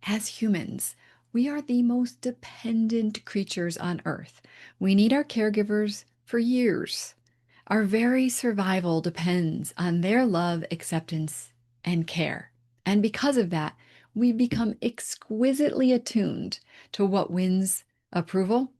As humans, we are the most dependent creatures on Earth. We need our caregivers for years. Our very survival depends on their love, acceptance, and care. And because of that, we become exquisitely attuned to what wins approval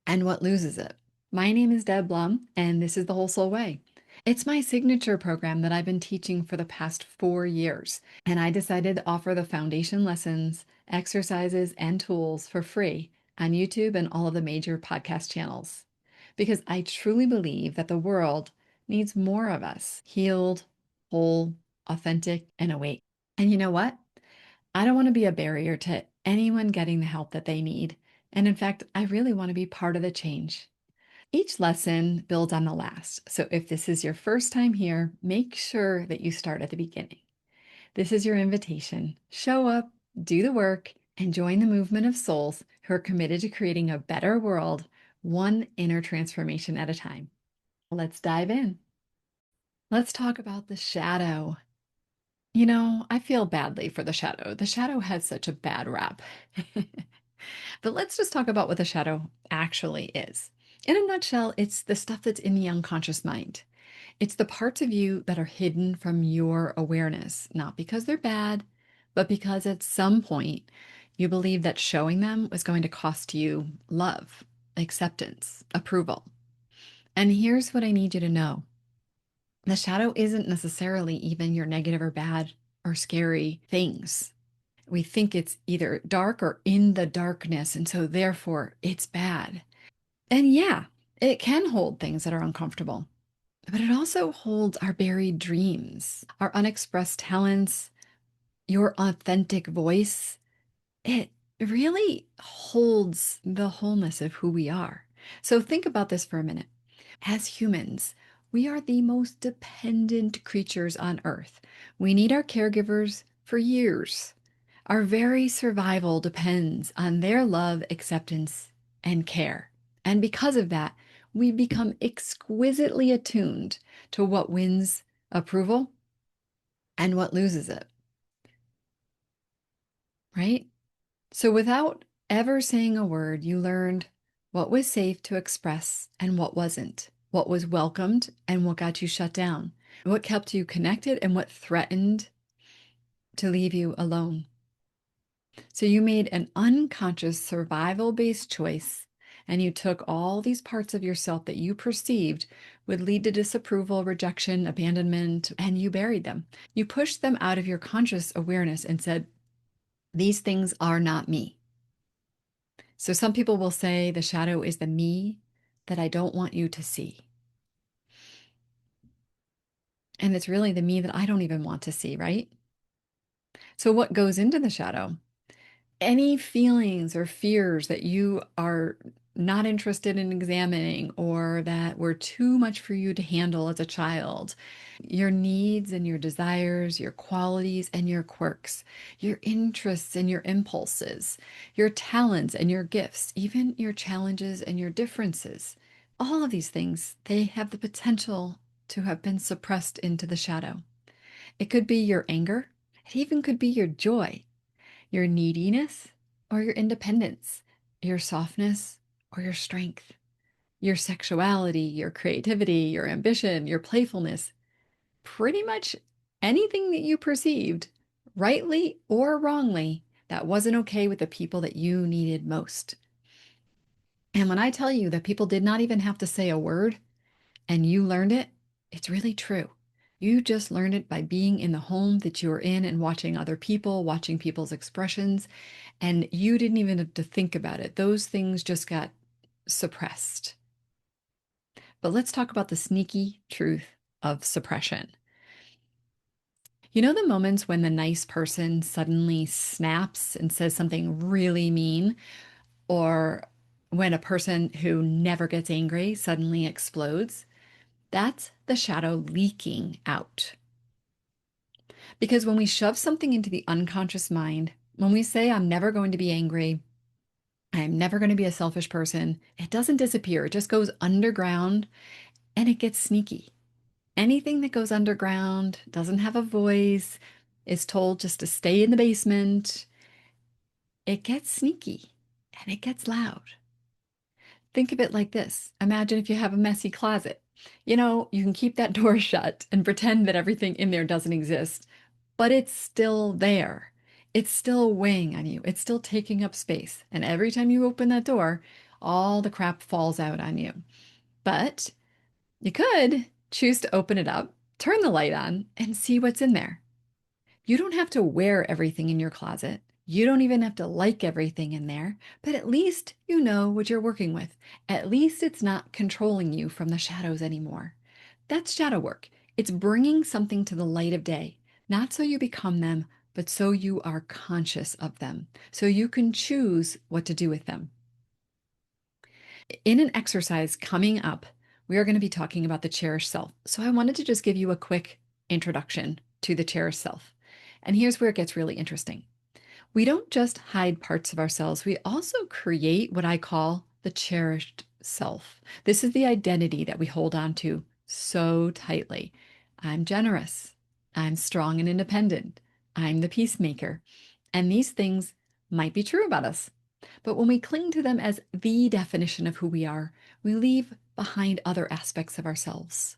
and what loses it. My name is Deb Blum, and this is the Whole Soul Way. It's my signature program that I've been teaching for the past 4 years, and I decided to offer the foundation lessons, exercises, and tools for free on YouTube and all of the major podcast channels. Because I truly believe that the world needs more of us healed, whole, authentic, and awake. And you know what? I don't want to be a barrier to anyone getting the help that they need. And in fact, I really want to be part of the change. Each lesson builds on the last. So if this is your first time here, make sure that you start at the beginning. This is your invitation. Show up, do the work, and join the movement of souls who are committed to creating a better world, one inner transformation at a time. Let's dive in. Let's talk about the shadow. I feel badly for the shadow. The shadow has such a bad rap. But let's just talk about what the shadow actually is. In a nutshell, it's the stuff that's in the unconscious mind. It's the parts of you that are hidden from your awareness, not because they're bad, but because at some point you believe that showing them was going to cost you love, acceptance, approval. And here's what I need you to know. The shadow isn't necessarily even your negative or bad or scary things. We think it's either dark or in the darkness, and so therefore it's bad. And yeah, it can hold things that are uncomfortable, but it also holds our buried dreams, our unexpressed talents, your authentic voice. It really holds the wholeness of who we are. So think about this for a minute. As humans, we are the most dependent creatures on Earth. We need our caregivers for years. Our very survival depends on their love, acceptance, and care. And because of that, we become exquisitely attuned to what wins approval and what loses it, right? So without ever saying a word, you learned what was safe to express and what wasn't, what was welcomed and what got you shut down, what kept you connected and what threatened to leave you alone. So you made an unconscious survival-based choice, and you took all these parts of yourself that you perceived would lead to disapproval, rejection, abandonment, and you buried them. You pushed them out of your conscious awareness and said, these things are not me. So some people will say the shadow is the me that I don't want you to see. And it's really the me that I don't even want to see, right? So what goes into the shadow? Any feelings or fears that you are not interested in examining or that were too much for you to handle as a child, your needs and your desires, your qualities and your quirks, your interests and your impulses, your talents and your gifts, even your challenges and your differences. All of these things, they have the potential to have been suppressed into the shadow. It could be your anger. It even could be your joy, your neediness or your independence, your softness or your strength, your sexuality, your creativity, your ambition, your playfulness, pretty much anything that you perceived, rightly or wrongly, that wasn't okay with the people that you needed most. And when I tell you that people did not even have to say a word and you learned it, it's really true. You just learned it by being in the home that you were in and watching other people, watching people's expressions, and you didn't even have to think about it. Those things just got suppressed. But let's talk about the sneaky truth of suppression. You know the moments when the nice person suddenly snaps and says something really mean, or when a person who never gets angry suddenly explodes? That's the shadow leaking out. Because when we shove something into the unconscious mind, when we say, I'm never going to be angry, I'm never going to be a selfish person, it doesn't disappear. It just goes underground and it gets sneaky. Anything that goes underground, doesn't have a voice, is told just to stay in the basement. it gets sneaky and it gets loud. Think of it like this. Imagine if you have a messy closet. You can keep that door shut and pretend that everything in there doesn't exist, but it's still there. It's still weighing on you. It's still taking up space. And every time you open that door, all the crap falls out on you. But you could choose to open it up, turn the light on, and see what's in there. You don't have to wear everything in your closet. You don't even have to like everything in there, but at least you know what you're working with. At least it's not controlling you from the shadows anymore. That's shadow work. It's bringing something to the light of day, not so you become them, but so you are conscious of them, so you can choose what to do with them. In an exercise coming up, we are going to be talking about the cherished self. So I wanted to just give you a quick introduction to the cherished self. And here's where it gets really interesting. We don't just hide parts of ourselves, we also create what I call the cherished self. This is the identity that we hold on to so tightly. I'm generous. I'm strong and independent. I'm the peacemaker. And these things might be true about us. But when we cling to them as the definition of who we are, we leave behind other aspects of ourselves.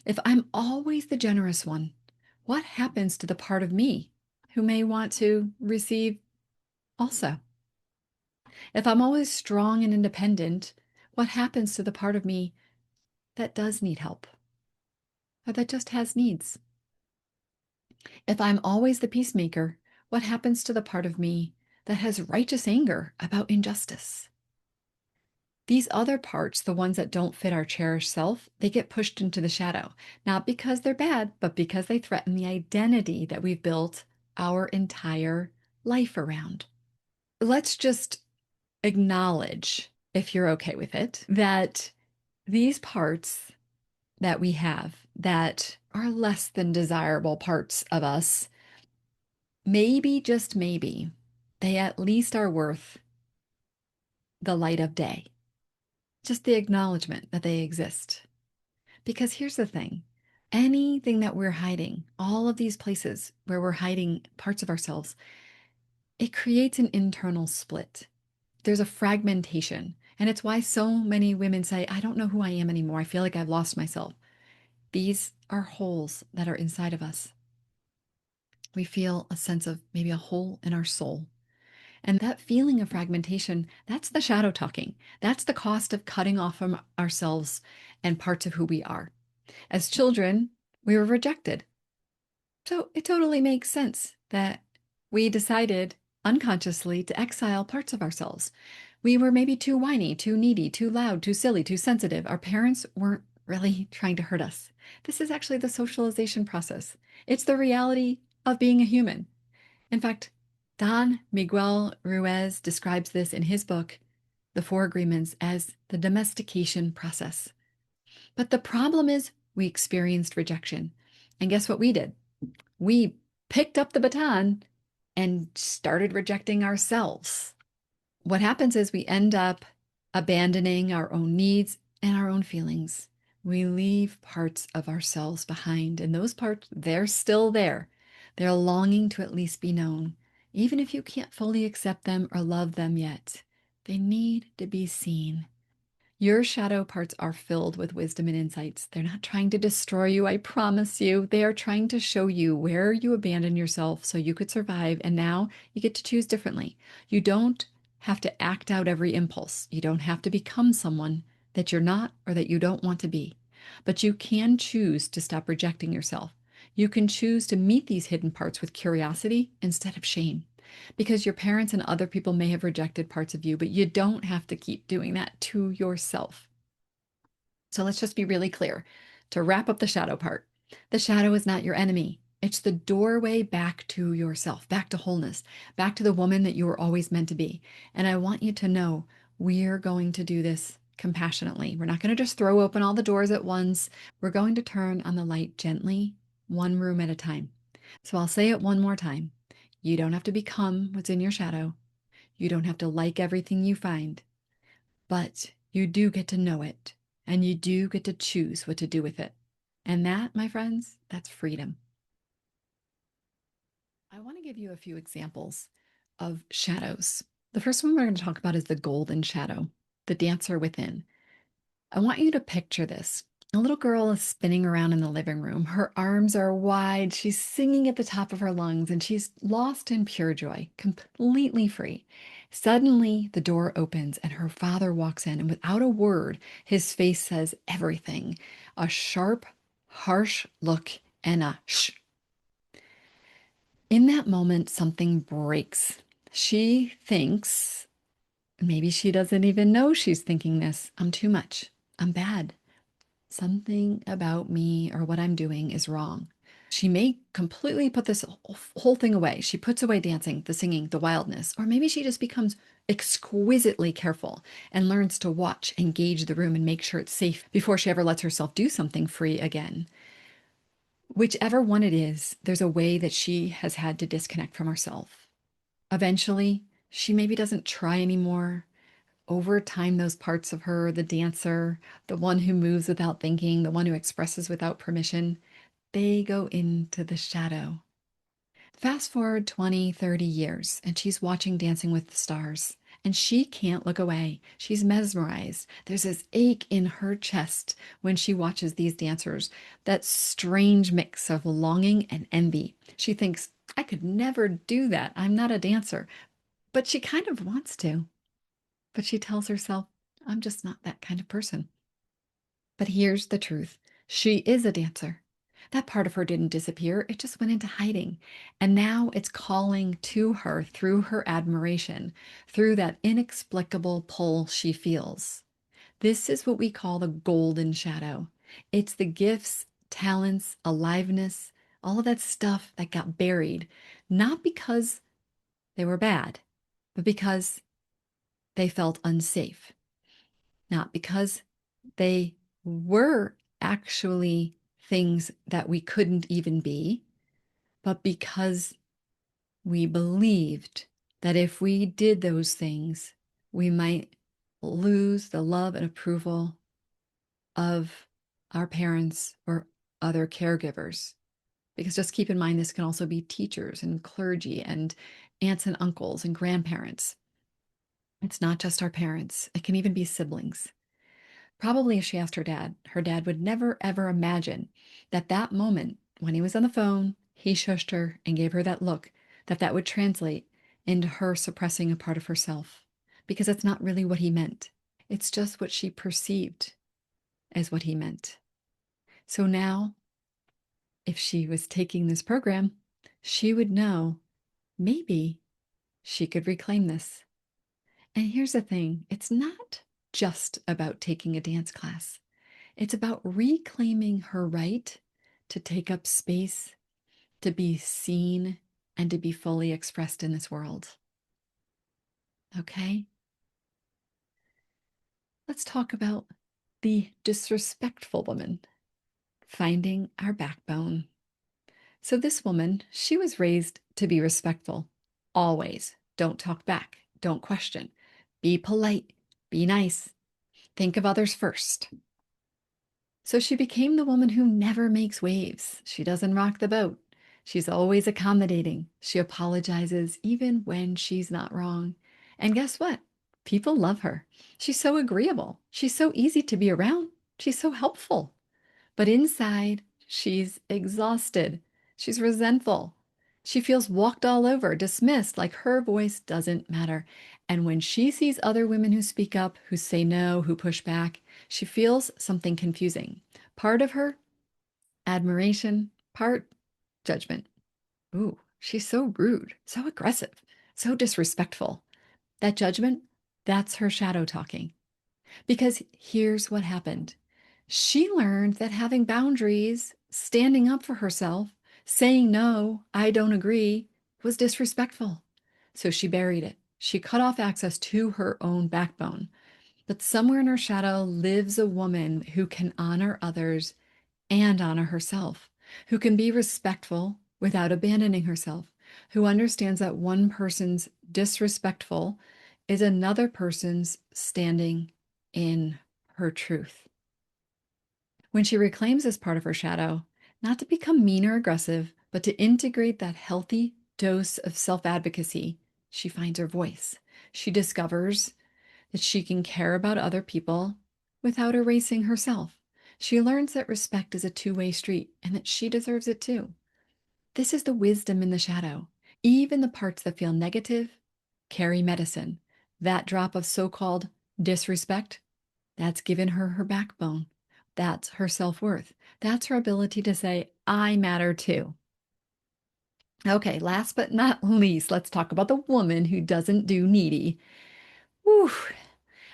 If I'm always the generous one, what happens to the part of me who may want to receive also? If I'm always strong and independent, what happens to the part of me that does need help or that just has needs? If I'm always the peacemaker, what happens to the part of me that has righteous anger about injustice? These other parts, the ones that don't fit our cherished self, they get pushed into the shadow, not because they're bad, but because they threaten the identity that we've built our entire life around. Let's just acknowledge, if you're okay with it, that these parts that we have that are less than desirable parts of us, maybe, just maybe, they at least are worth the light of day. Just the acknowledgement that they exist. Because here's the thing, anything that we're hiding, all of these places where we're hiding parts of ourselves, it creates an internal split. There's a fragmentation. And it's why so many women say, I don't know who I am anymore. I feel like I've lost myself. These are holes that are inside of us. We feel a sense of maybe a hole in our soul. And that feeling of fragmentation, that's the shadow talking. That's the cost of cutting off from ourselves and parts of who we are. As children, we were rejected. So it totally makes sense that we decided unconsciously to exile parts of ourselves. We were maybe too whiny, too needy, too loud, too silly, too sensitive. Our parents weren't really trying to hurt us. This is actually the socialization process. It's the reality of being a human. In fact, Don Miguel Ruiz describes this in his book, The Four Agreements, as the domestication process. But the problem is we experienced rejection. And guess what we did? We picked up the baton and started rejecting ourselves. What happens is we end up abandoning our own needs and our own feelings. We leave parts of ourselves behind, and those parts, they're still there. They're longing to at least be known, even if you can't fully accept them or love them yet. They need to be seen. Your shadow parts are filled with wisdom and insights. They're not trying to destroy you, I promise you. They are trying to show you where you abandoned yourself so you could survive, and now you get to choose differently. You don't have to act out every impulse. You don't have to become someone that you're not or that you don't want to be. But you can choose to stop rejecting yourself. You can choose to meet these hidden parts with curiosity instead of shame. Because your parents and other people may have rejected parts of you, but you don't have to keep doing that to yourself. So let's just be really clear. To wrap up the shadow part, the shadow is not your enemy. It's the doorway back to yourself, back to wholeness, back to the woman that you were always meant to be. And I want you to know we're going to do this compassionately. We're not going to just throw open all the doors at once. We're going to turn on the light gently, one room at a time. So I'll say it one more time. You don't have to become what's in your shadow. You don't have to like everything you find, but you do get to know it, and you do get to choose what to do with it. And that, my friends, that's freedom. I want to give you a few examples of shadows. The first one we're going to talk about is the golden shadow, the dancer within. I want you to picture this. A little girl is spinning around in the living room. Her arms are wide. She's singing at the top of her lungs, and she's lost in pure joy, completely free. Suddenly, the door opens, and her father walks in, and without a word, his face says everything. A sharp, harsh look and a shh. In that moment, something breaks. She thinks, maybe she doesn't even know she's thinking this, I'm too much. I'm bad. Something about me or what I'm doing is wrong. She may completely put this whole thing away. She puts away dancing, the singing, the wildness, or maybe she just becomes exquisitely careful and learns to watch and gauge the room and make sure it's safe before she ever lets herself do something free again. Whichever one it is, there's a way that she has had to disconnect from herself. Eventually, she maybe doesn't try anymore. Over time, those parts of her, the dancer, the one who moves without thinking, the one who expresses without permission, they go into the shadow. Fast forward 20, 30 years, and she's watching Dancing with the Stars, and she can't look away. She's mesmerized. There's this ache in her chest when she watches these dancers, that strange mix of longing and envy. She thinks, I could never do that. I'm not a dancer. But she kind of wants to. But she tells herself, I'm just not that kind of person. But here's the truth. She is a dancer. That part of her didn't disappear. It just went into hiding. And now it's calling to her through her admiration, through that inexplicable pull she feels. This is what we call the golden shadow. It's the gifts, talents, aliveness, all of that stuff that got buried, not because they were bad, but because they felt unsafe, not because they were actually things that we couldn't even be, but because we believed that if we did those things, we might lose the love and approval of our parents or other caregivers. Because just keep in mind, this can also be teachers and clergy and aunts and uncles and grandparents. It's not just our parents, it can even be siblings. Probably if she asked her dad would never ever imagine that that moment when he was on the phone, he shushed her and gave her that look, that would translate into her suppressing a part of herself. Because that's not really what he meant. It's just what she perceived as what he meant. So now, if she was taking this program, she would know maybe she could reclaim this. And here's the thing, it's not just about taking a dance class. It's about reclaiming her right to take up space, to be seen, and to be fully expressed in this world. Okay? Let's talk about the disrespectful woman, finding our backbone. So, this woman, she was raised to be respectful. Always. Don't talk back. Don't question. Be polite. Be nice. Think of others first. So she became the woman who never makes waves. She doesn't rock the boat. She's always accommodating. She apologizes even when she's not wrong. And guess what? People love her. She's so agreeable. She's so easy to be around. She's so helpful. But inside, she's exhausted. She's resentful. She feels walked all over, dismissed, like her voice doesn't matter. And when she sees other women who speak up, who say no, who push back, she feels something confusing. Part of her, admiration, part, judgment. Ooh, she's so rude, so aggressive, so disrespectful. That judgment, that's her shadow talking. Because here's what happened. She learned that having boundaries, standing up for herself, saying no, I don't agree, was disrespectful. So she buried it. She cut off access to her own backbone. But somewhere in her shadow lives a woman who can honor others and honor herself, who can be respectful without abandoning herself, who understands that one person's disrespectful is another person's standing in her truth. When she reclaims this part of her shadow, not to become mean or aggressive, but to integrate that healthy dose of self advocacy, she finds her voice. She discovers that she can care about other people without erasing herself. She learns that respect is a two-way street and that she deserves it too. This is the wisdom in the shadow. Even the parts that feel negative carry medicine. That drop of so-called disrespect, that's given her her backbone. That's her self-worth. That's her ability to say, I matter too. Okay, last but not least, let's talk about the woman who doesn't do needy. Whew.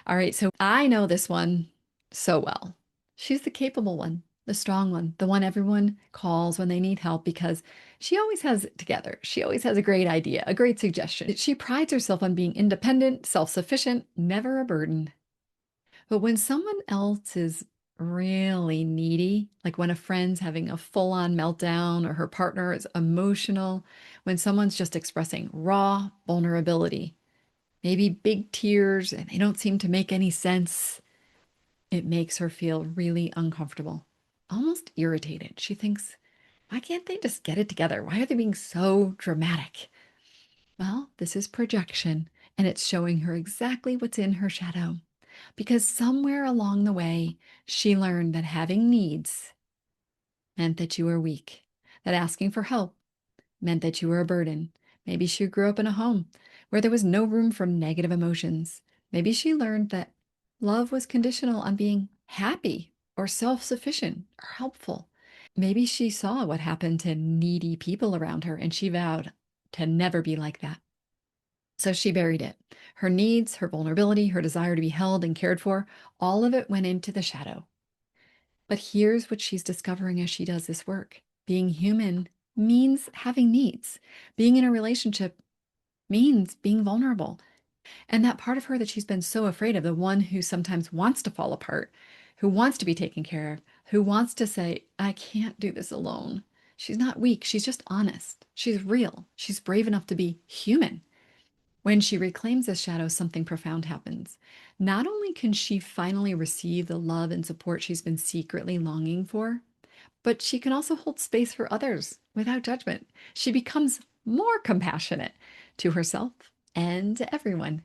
All right, so I know this one so well. She's the capable one, the strong one, the one everyone calls when they need help because she always has it together. She always has a great idea, a great suggestion. She prides herself on being independent, self-sufficient, never a burden. But when someone else is really needy, like when a friend's having a full-on meltdown or her partner is emotional, when someone's just expressing raw vulnerability, maybe big tears and they don't seem to make any sense, it makes her feel really uncomfortable, almost irritated. She thinks, why can't they just get it together? Why are they being so dramatic? Well, this is projection, and it's showing her exactly what's in her shadow. Because somewhere along the way, she learned that having needs meant that you were weak, that asking for help meant that you were a burden. Maybe she grew up in a home where there was no room for negative emotions. Maybe she learned that love was conditional on being happy or self-sufficient or helpful. Maybe she saw what happened to needy people around her and she vowed to never be like that. So she buried it. Her needs, her vulnerability, her desire to be held and cared for, all of it went into the shadow. But here's what she's discovering as she does this work. Being human means having needs. Being in a relationship means being vulnerable. And that part of her that she's been so afraid of, the one who sometimes wants to fall apart, who wants to be taken care of, who wants to say, I can't do this alone. She's not weak. She's just honest. She's real. She's brave enough to be human. When she reclaims this shadow, something profound happens. Not only can she finally receive the love and support she's been secretly longing for, but she can also hold space for others without judgment. She becomes more compassionate to herself and to everyone.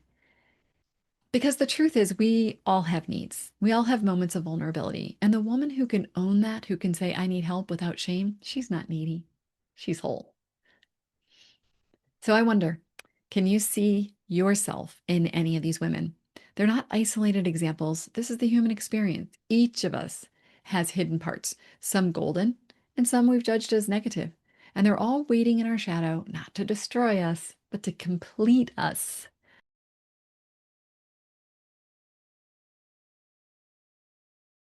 Because the truth is, we all have needs. We all have moments of vulnerability. And the woman who can own that, who can say, I need help without shame, she's not needy. She's whole. So I wonder, can you see yourself in any of these women? They're not isolated examples. This is the human experience. Each of us has hidden parts, some golden and some we've judged as negative. And they're all waiting in our shadow, not to destroy us, but to complete us.